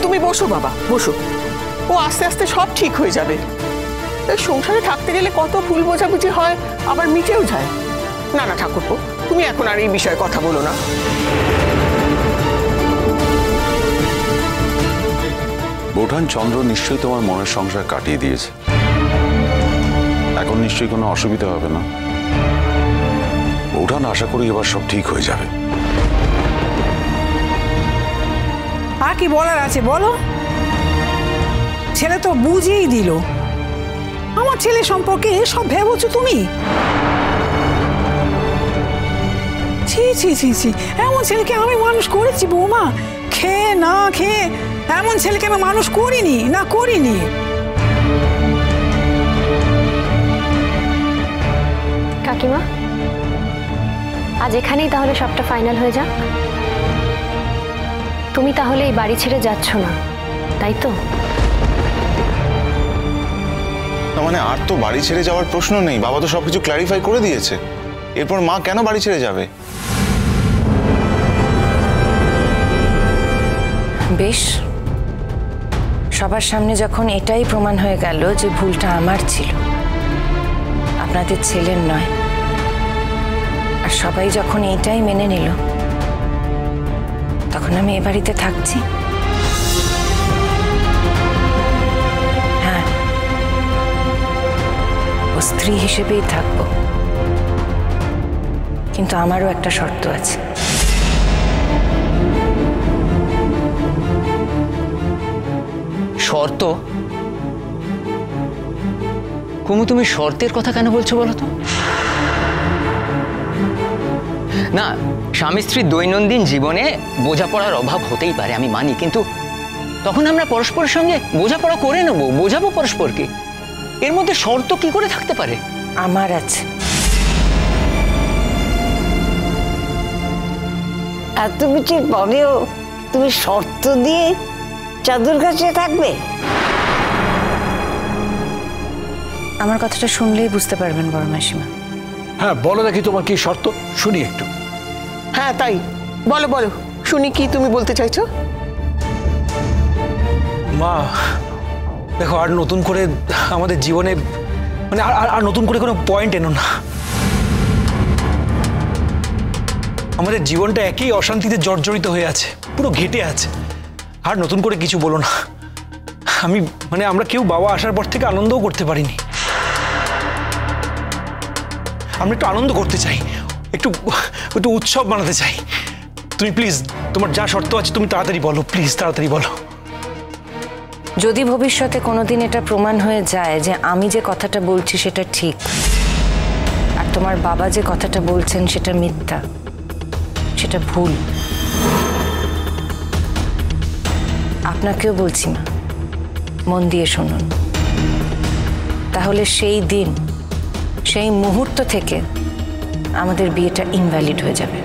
তুমি বসো বাবা, বসো। ও আস্তে আস্তে সব ঠিক হয়ে যাবে। সংসারে থাকতে গেলে কত ভুল বোঝাবুঝি হয়, আবার মিটেও যায়। না না ঠাকুরপো, তুমি এখন আর এই বিষয়ে কথা বলো না। বৌঠান, চন্দ্র নিশ্চয়ই তোমার মনের সংসার কাটিয়ে দিয়েছে। এখন নিশ্চয়ই কোনো অসুবিধা হবে না। বৌঠান, আশা করি এবার সব ঠিক হয়ে যাবে। আর কি বলার আছে বলো? ছেলে তো বুঝিয়েই দিল। আমার ছেলে সম্পর্কে সব ভেবেছো তুমি? ছি ছি ছি ছি, এমন ছেলেকে আমি মানুষ করেছি বৌমা? খেয়ে না খেয়ে এমন ছেলেকে আমি মানুষ করিনি, না করিনি। কাকিমা, আজ এখানেই তাহলে সবটা ফাইনাল হয়ে যাক। তুমি তাহলে এই বাড়ি ছেড়ে যাচ্ছ না, তাই তো? মানে আর তো বাড়ি ছেড়ে যাওয়ার প্রশ্ন নেই। বাবা তো সবকিছু ক্ল্যারিফাই করে দিয়েছে। এরপর মা কেন বাড়ি ছেড়ে যাবে? বেশ, সবার সামনে যখন এটাই প্রমাণ হয়ে গেল যে ভুলটা আমার ছিল, আপনাদের ছেলের নয়, আর সবাই যখন এটাই মেনে নিল, তখন আমি এ বাড়িতে থাকছি। হ্যাঁ, ও স্ত্রী হিসেবেই থাকবো, কিন্তু আমারও একটা শর্ত আছে। শর্ত? কুমু, তুমি শর্তের কথা কেন বলছো বলো তো? না, স্বামী স্ত্রীর দৈনন্দিন জীবনে বোঝাপড়ার অভাব হতেই পারে, আমি মানি, কিন্তু তখন আমরা পরস্পরের সঙ্গে বোঝাপড়া করে নেবো, বোঝাবো পরস্পরকে। এর মধ্যে শর্ত কি করে থাকতে পারে? আমার আছে। এত কিছুর পরেও তুমি শর্ত দিয়ে চাদর কাছে থাকবে? আমার কথাটা শুনলেই বুঝতে পারবেন বড় মাসিমা। হ্যাঁ, বলো দেখি তোমার কি শর্ত, শুনি একটু। হ্যাঁ তাই, বলো বলো, শুনি কি তুমি বলতে চাইছো। মা দেখো, আর নতুন করে আমাদের জীবনে মানে আর নতুন করে কোনো পয়েন্ট এনো না। আমাদের জীবনটা একই অশান্তিতে জর্জরিত হয়ে আছে, পুরো ঘেটে আছে। আর নতুন করে কিছু বলো না। আমরা কেউ বাবা আসার পর থেকে আনন্দও করতে পারিনি। আমরা একটু আনন্দ করতে চাই, একটু উৎসব বানাতে চাই। তুমি প্লিজ তোমার যা শর্ত আছে তুমি তাড়াতাড়ি বলো, প্লিজ তাড়াতাড়ি বলো। যদি ভবিষ্যতে কোনোদিন এটা প্রমাণ হয়ে যায় যে আমি যে কথাটা বলছি সেটা ঠিক, আর তোমার বাবা যে কথাটা বলছেন সেটা মিথ্যা, সেটা ভুল, আপনাকেও বলছি মা, মন দিয়ে শুনুন। তাহলে সেই দিন, সেই মুহূর্ত থেকে আমাদের বিয়েটা ইনভ্যালিড হয়ে যাবে।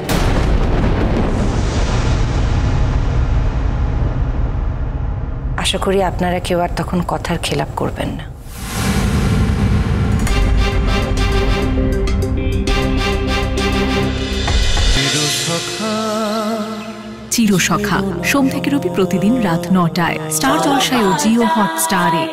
আশা করি আপনারা কেউ আর তখন কথার খেলাপ করবেন না। চিরসখা সোম থেকে রবি প্রতিদিন রাত ৯টায় স্টার জলসায় ও জিও হটস্টারে।